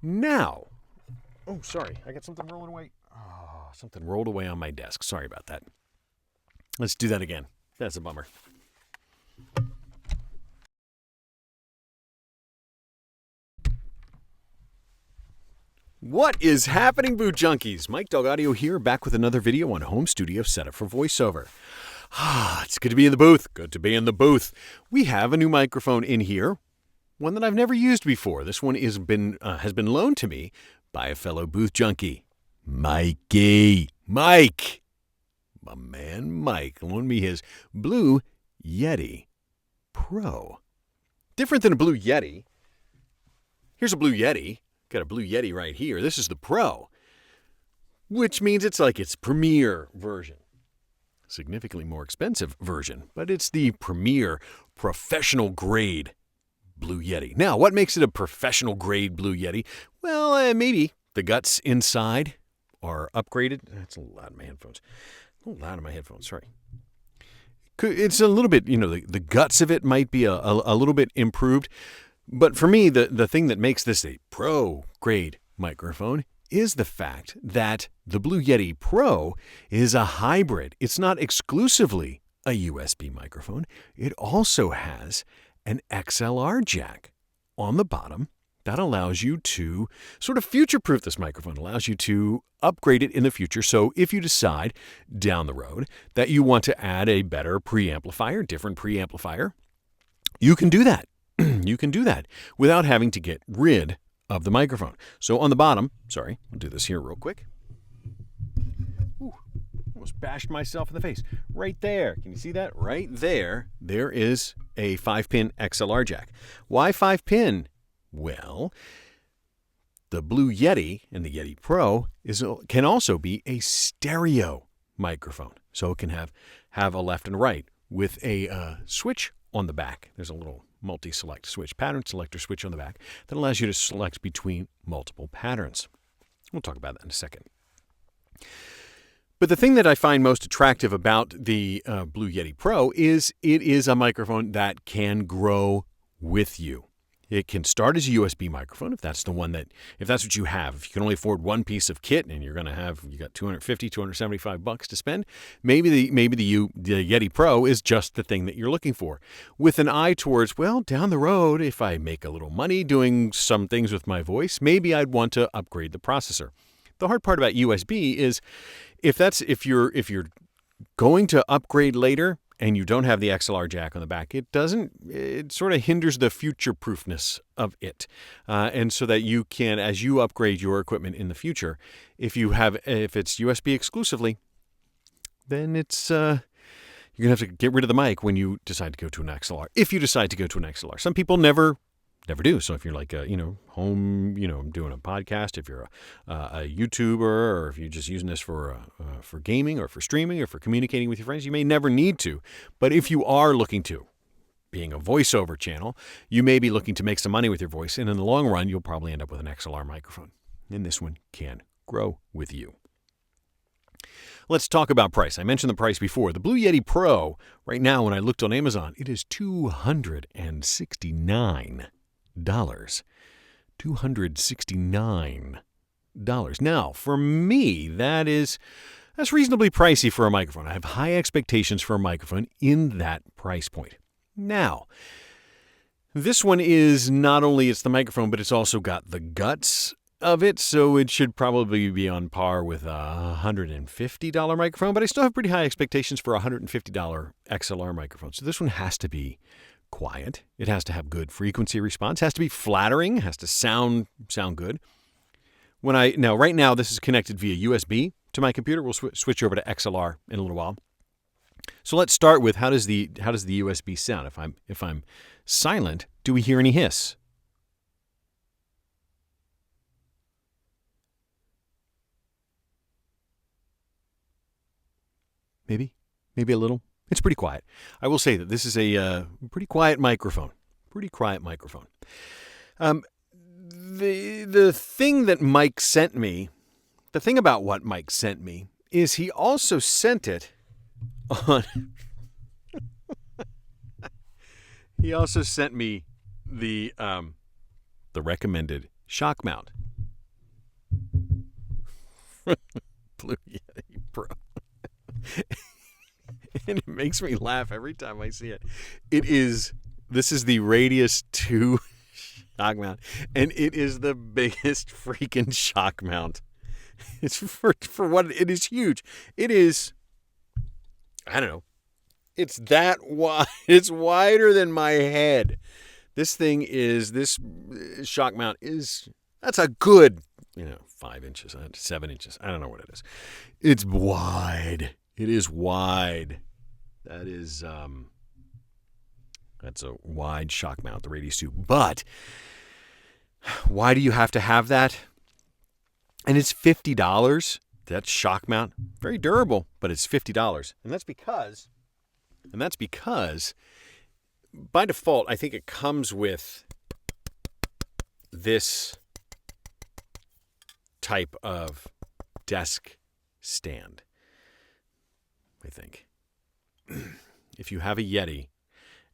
Now, oh, sorry, I got something rolling away. Oh, something rolled away on my desk. Sorry about that. Let's do that again. That's a bummer. What is happening, Boot Junkies? Mike Dog Audio here, back with another video on home studio setup for voiceover. It's good to be in the booth. Good to be in the booth. We have a new microphone in here, one that I've never used before. This one has been loaned to me by a fellow booth junkie, Mikey. Mike, my man Mike, loaned me his Blue Yeti Pro. Different than a Blue Yeti. Here's a Blue Yeti. Got a Blue Yeti right here. This is the Pro, which means it's like its premier version. Significantly more expensive version, but it's the premier professional grade Blue Yeti. Now, what makes it a professional grade Blue Yeti? Well, maybe the guts inside are upgraded. That's a lot of my headphones. Sorry. It's a little bit, the guts of it might be a little bit improved. But for me, the thing that makes this a pro-grade microphone is the fact that the Blue Yeti Pro is a hybrid. It's not exclusively a USB microphone. It also has an XLR jack on the bottom that allows you to sort of future-proof this microphone, allows you to upgrade it in the future. So if you decide down the road that you want to add a better preamplifier, different preamplifier, you can do that. You can do that without having to get rid of the microphone. So on the bottom, sorry, I'll do this here real quick. Ooh, almost bashed myself in the face. Right there. Can you see that? Right there. There is a 5-pin XLR jack. Why 5-pin? Well, the Blue Yeti and the Yeti Pro can also be a stereo microphone. So it can have a left and right with a switch on the back. There's a little multi-select switch, pattern selector switch on the back that allows you to select between multiple patterns. We'll talk about that in a second. But the thing that I find most attractive about the Blue Yeti Pro is it is a microphone that can grow with you. It can start as a USB microphone if that's what you have. If you can only afford one piece of kit and you got $250, $275 to spend, maybe the Yeti Pro is just the thing that you're looking for. With an eye towards, well, down the road, if I make a little money doing some things with my voice, maybe I'd want to upgrade the processor. The hard part about USB is if you're going to upgrade later, and you don't have the XLR jack on the back, it sort of hinders the future-proofness of it. And so that you can, as you upgrade your equipment in the future, if it's USB exclusively, then you're going to have to get rid of the mic when you decide to go to an XLR. If you decide to go to an XLR. Some people never do. So if you're like, home, doing a podcast, if you're a YouTuber, or if you're just using this for gaming or for streaming or for communicating with your friends, you may never need to. But if you are looking to, being a voiceover channel, you may be looking to make some money with your voice. And in the long run, you'll probably end up with an XLR microphone. And this one can grow with you. Let's talk about price. I mentioned the price before. The Blue Yeti Pro, right now, when I looked on Amazon, it is $269. $269. Now, for me, that's reasonably pricey for a microphone. I have high expectations for a microphone in that price point. Now, this one is not only it's the microphone, but it's also got the guts of it, so it should probably be on par with a $150 microphone, but I still have pretty high expectations for a $150 XLR microphone. So this one has to be quiet. It has to have good frequency response. It has to be flattering. It has to sound good. Right now this is connected via USB to my computer. We'll switch over to XLR in a little while. So let's start with how does the USB sound? If I'm silent, do we hear any hiss? Maybe a little. It's pretty quiet. I will say that this is a pretty quiet microphone. The thing that Mike sent me, the thing about what Mike sent me is he also sent it on. He also sent me the recommended shock mount Blue Yeti Pro. And it makes me laugh every time I see it. This is the Radius 2 shock mount, and it is the biggest freaking shock mount. It's for what it is huge. It is, I don't know. It's that wide. It's wider than my head. This shock mount that's a good, 5 inches, 7 inches. I don't know what it is. It's wide. It is wide. That's a wide shock mount, the Radius 2. But why do you have to have that? And it's $50. That shock mount, very durable, but it's $50. And that's because by default, I think it comes with this type of desk stand. I think if you have a Yeti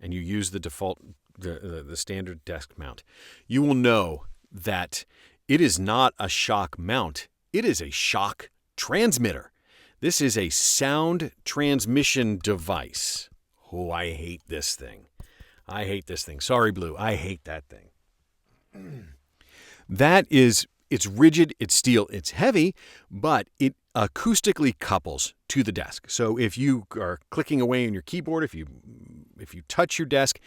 and you use the default, the standard desk mount, you will know that it is not a shock mount. It is a shock transmitter. This is a sound transmission device. Oh, I hate this thing. Sorry, Blue. I hate that thing. It's rigid, it's steel, it's heavy, but it acoustically couples to the desk. So if you are clicking away on your keyboard, if you touch your desk,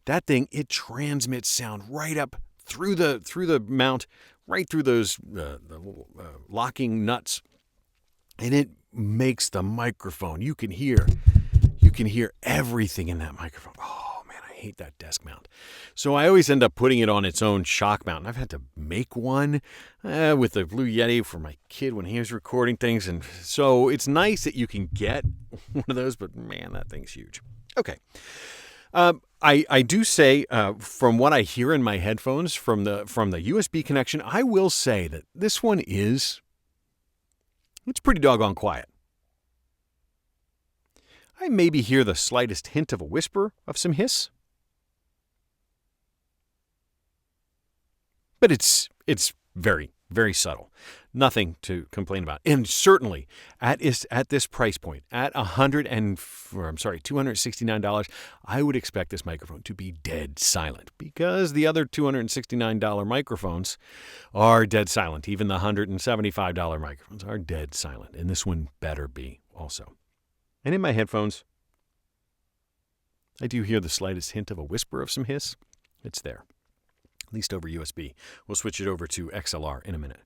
that thing, it transmits sound right up through the mount, right through those locking nuts, and it makes the microphone. You can hear everything in that microphone. Oh man, I hate that desk mount. So I always end up putting it on its own shock mount. And I've had to make one with the Blue Yeti for my kid when he was recording things, and so it's nice that you can get one of those. But man, that thing's huge. Okay. I do say, from what I hear in my headphones from the USB connection, I will say that this one it's pretty doggone quiet. I maybe hear the slightest hint of a whisper of some hiss, but it's very, very subtle. Nothing to complain about. And certainly at this price point, at $269, I would expect this microphone to be dead silent, because the other $269 microphones are dead silent. Even the $175 microphones are dead silent. And this one better be also. And in my headphones, I do hear the slightest hint of a whisper of some hiss. It's there, at least over USB. We'll switch it over to XLR in a minute.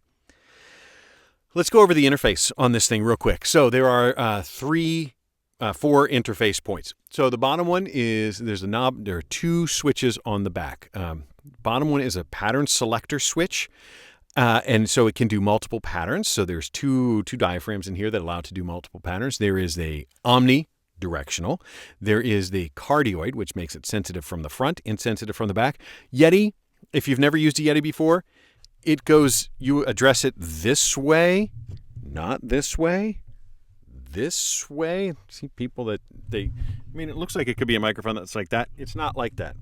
Let's go over the interface on this thing real quick. So there are four interface points. So the bottom one there's a knob. There are two switches on the back. Bottom one is a pattern selector switch. And so it can do multiple patterns. So there's two diaphragms in here that allow it to do multiple patterns. There is the omnidirectional. There is the cardioid, which makes it sensitive from the front, insensitive from the back. Yeti, if you've never used a Yeti before, you address it this way, not this way, this way. See people it looks like it could be a microphone that's like that. It's not like that.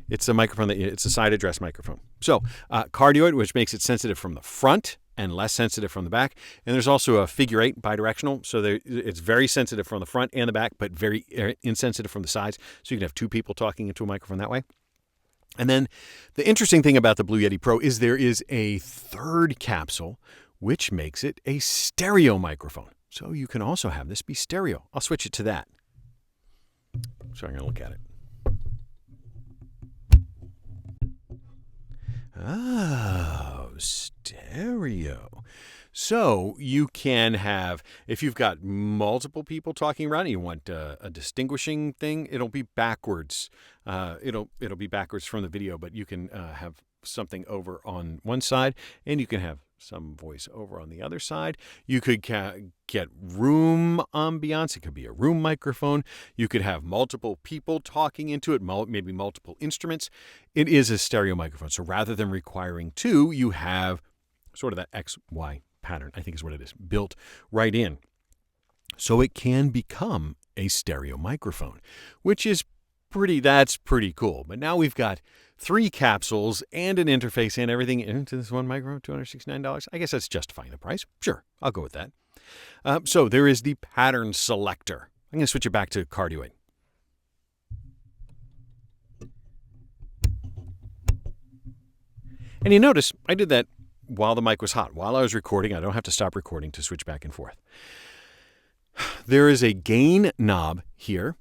It's a microphone it's a side address microphone. So cardioid, which makes it sensitive from the front and less sensitive from the back. And there's also a figure 8 bidirectional. So it's very sensitive from the front and the back, but very insensitive from the sides. So you can have two people talking into a microphone that way. And then the interesting thing about the Blue Yeti Pro is there is a third capsule, which makes it a stereo microphone. So you can also have this be stereo. I'll switch it to that. So I'm going to look at it. Oh, stereo. So you can have, if you've got multiple people talking around and you want a distinguishing thing, it'll be backwards. It'll be backwards from the video, but you can have something over on one side and you can have some voice over on the other side. You could get room ambiance. It could be a room microphone. You could have multiple people talking into it, maybe multiple instruments. It is a stereo microphone. So rather than requiring two, you have sort of that XY pattern, I think is what it is, built right in. So it can become a stereo microphone, which is pretty cool. But now we've got 3 capsules and an interface and everything into this one microphone, $269. I guess that's justifying the price. Sure, I'll go with that. So there is the pattern selector. I'm going to switch it back to cardioid. And you notice I did that while the mic was hot. While I was recording, I don't have to stop recording to switch back and forth. There is a gain knob here.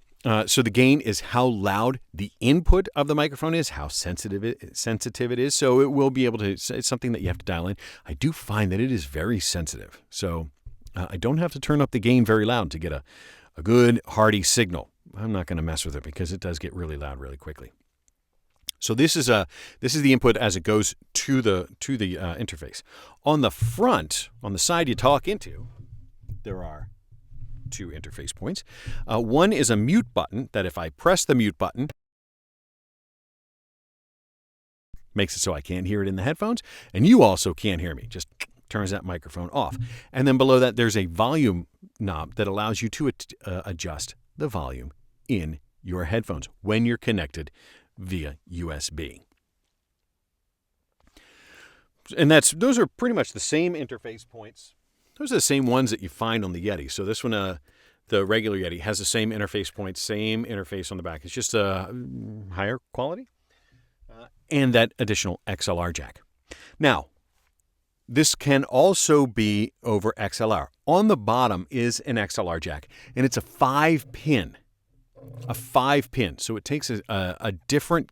So the gain is how loud the input of the microphone is, how sensitive it is. So it will be able to, it's something that you have to dial in. I do find that it is very sensitive. So I don't have to turn up the gain very loud to get a good hearty signal. I'm not going to mess with it because it does get really loud really quickly. So this is the input as it goes to the interface. On the front, on the side you talk into, there are 2 interface points. One is a mute button that if I press the mute button, makes it so I can't hear it in the headphones, and you also can't hear me. Just turns that microphone off. And then below that, there's a volume knob that allows you to adjust the volume in your headphones when you're connected via USB. And those are pretty much the same interface points. Those are the same ones that you find on the Yeti. So this one, the regular Yeti, has the same interface points, same interface on the back. It's just a higher quality. And that additional XLR jack. Now, this can also be over XLR. On the bottom is an XLR jack, and it's a 5-pin. A 5-pin. So it takes a different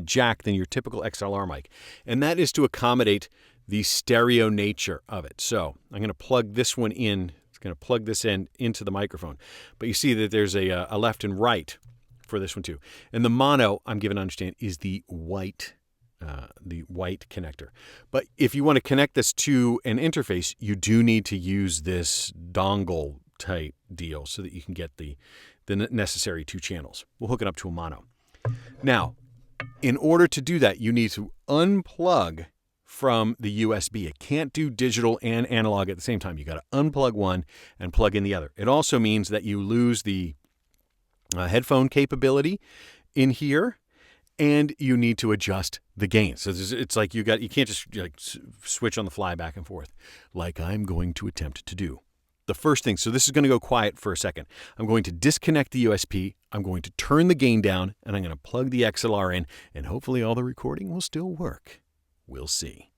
jack than your typical XLR mic. And that is to accommodate the stereo nature of it. So I'm going to plug this one in. It's going to plug this in into the microphone. But you see that there's a left and right for this one too. And the mono, I'm given to understand, is the white connector. But if you want to connect this to an interface, you do need to use this dongle type deal so that you can get the necessary 2 channels. We'll hook it up to a mono. Now, in order to do that, you need to unplug from the USB. It can't do digital and analog at the same time. You got to unplug one and plug in the other. It also means that you lose the headphone capability in here, and you need to adjust the gain. So it's like you can't just switch on the fly back and forth like I'm going to attempt to do. The first thing, so this is going to go quiet for a second. I'm going to disconnect the USB. I'm going to turn the gain down, and I'm going to plug the XLR in, and hopefully all the recording will still work. We'll see.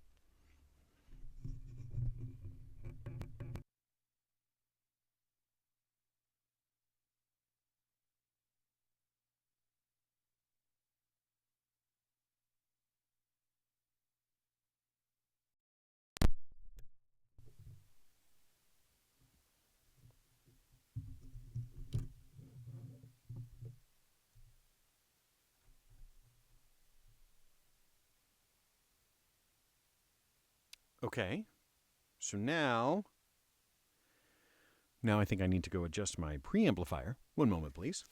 Okay, so now I think I need to go adjust my preamplifier. One moment, please.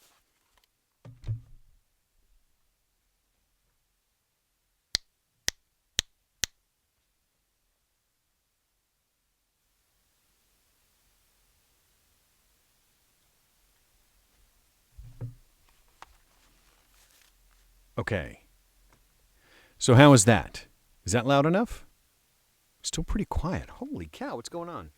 Okay, so how is that? Is that loud enough? Still pretty quiet. Holy cow, what's going on?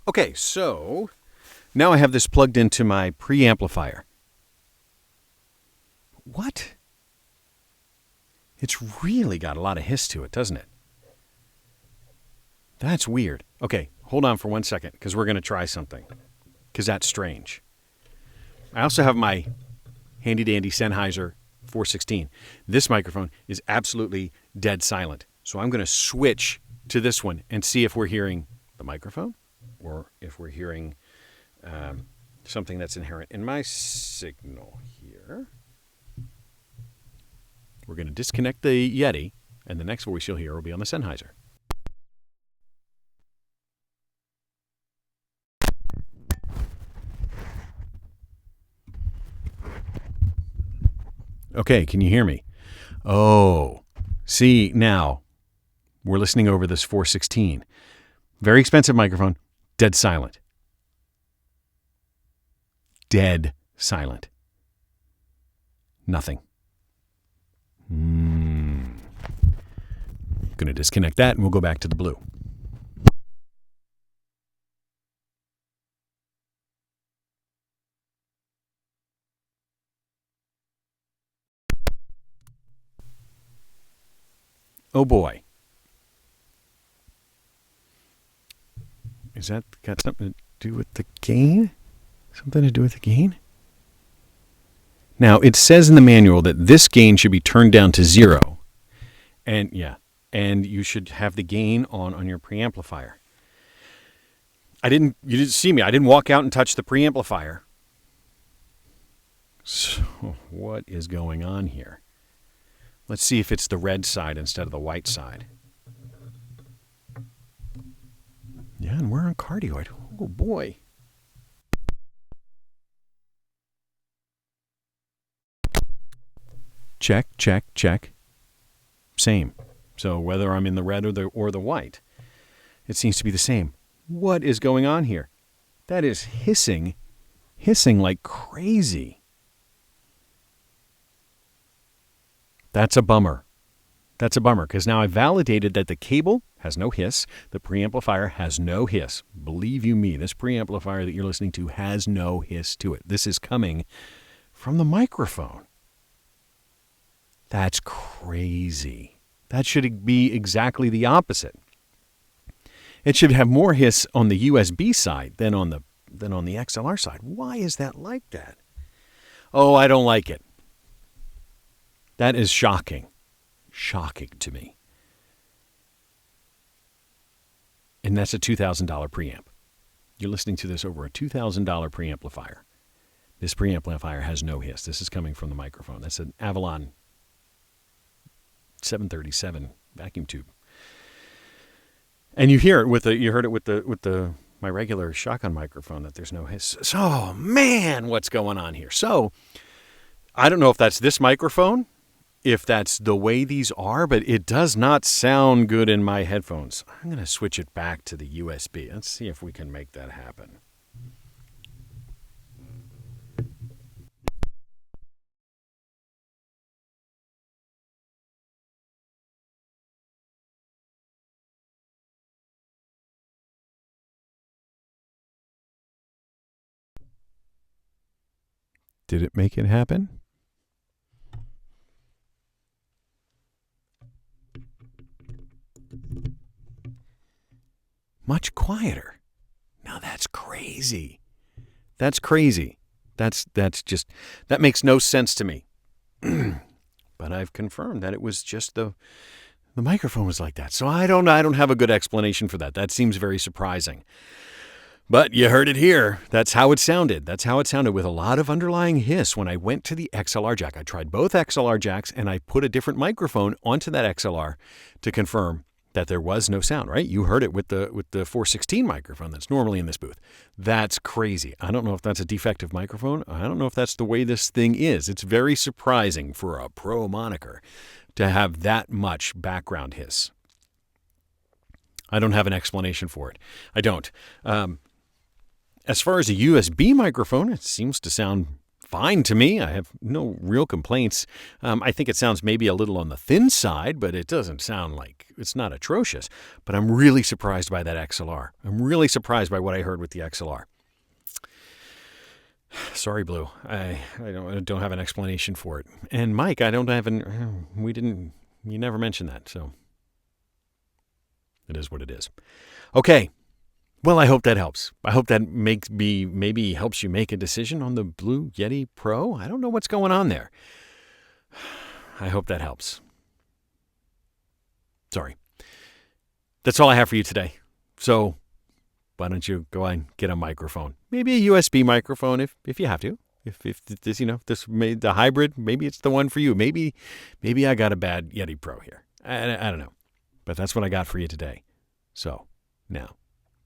Okay, so now I have this plugged into my preamplifier. What? It's really got a lot of hiss to it, doesn't it? That's weird. Okay, hold on for 1 second, because we're going to try something, because that's strange. I also have my handy-dandy Sennheiser 416. This microphone is absolutely dead silent. So I'm going to switch to this one and see if we're hearing the microphone or if we're hearing something that's inherent in my signal here. We're going to disconnect the Yeti, and the next voice you'll hear will be on the Sennheiser. Okay, can you hear me? Oh, see, now we're listening over this 416. Very expensive microphone, dead silent. Dead silent. Nothing. Going to disconnect that and we'll go back to the blue. Oh boy. Is that got something to do with the gain? Something to do with the gain? Now, it says in the manual that this gain should be turned down to 0. And you should have the gain on your preamplifier. You didn't see me. I didn't walk out and touch the preamplifier. So, what is going on here? Let's see if it's the red side instead of the white side. Yeah, and we're on cardioid. Oh, boy. Check, check, check. Same. So whether I'm in the red or the white, it seems to be the same. What is going on here? That is hissing like crazy. That's a bummer. That's a bummer because now I validated that the cable has no hiss. The preamplifier has no hiss. Believe you me, this preamplifier that you're listening to has no hiss to it. This is coming from the microphone. That's crazy. That should be exactly the opposite. It should have more hiss on the USB side than on the XLR side. Why is that like that? Oh, I don't like it. That is shocking. Shocking to me. And that's a $2,000 preamp. You're listening to this over a $2,000 preamplifier. This preamplifier has no hiss. This is coming from the microphone. That's an Avalon 737 vacuum tube. And you hear it you heard it with my regular shotgun microphone that there's no hiss. So, man, what's going on here? So, I don't know if that's this microphone, if that's the way these are, but it does not sound good in my headphones. I'm going to switch it back to the USB. Let's see if we can make that happen. Did it make it happen? Much quieter. Now that's crazy. That's crazy. That makes no sense to me. But I've confirmed that it was just the microphone was like that. So I don't have a good explanation for that. That seems very surprising. But you heard it here. That's how it sounded. That's how it sounded with a lot of underlying hiss when I went to the XLR jack. I tried both XLR jacks and I put a different microphone onto that XLR to confirm that there was no sound, right? You heard it with the 416 microphone that's normally in this booth. That's crazy. I don't know if that's a defective microphone. I don't know if that's the way this thing is. It's very surprising for a Pro moniker to have that much background hiss. I don't have an explanation for it. I don't. As far as a USB microphone, it seems to sound fine to me. I have no real complaints. I think it sounds maybe a little on the thin side, but it doesn't sound like it's not atrocious. But I'm really surprised by that XLR. I'm really surprised by what I heard with the XLR. Sorry, Blue. I don't have an explanation for it. And Mike, you never mentioned that, so it is what it is. Okay. Well, I hope that helps. I hope that maybe helps you make a decision on the Blue Yeti Pro. I don't know what's going on there. I hope that helps. Sorry. That's all I have for you today. So why don't you go and get a microphone? Maybe a USB microphone if you have to. If this this made the hybrid, maybe it's the one for you. Maybe I got a bad Yeti Pro here. I don't know. But that's what I got for you today. So now,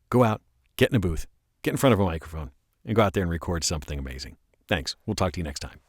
go out, get in a booth, get in front of a microphone, and go out there and record something amazing. Thanks. We'll talk to you next time.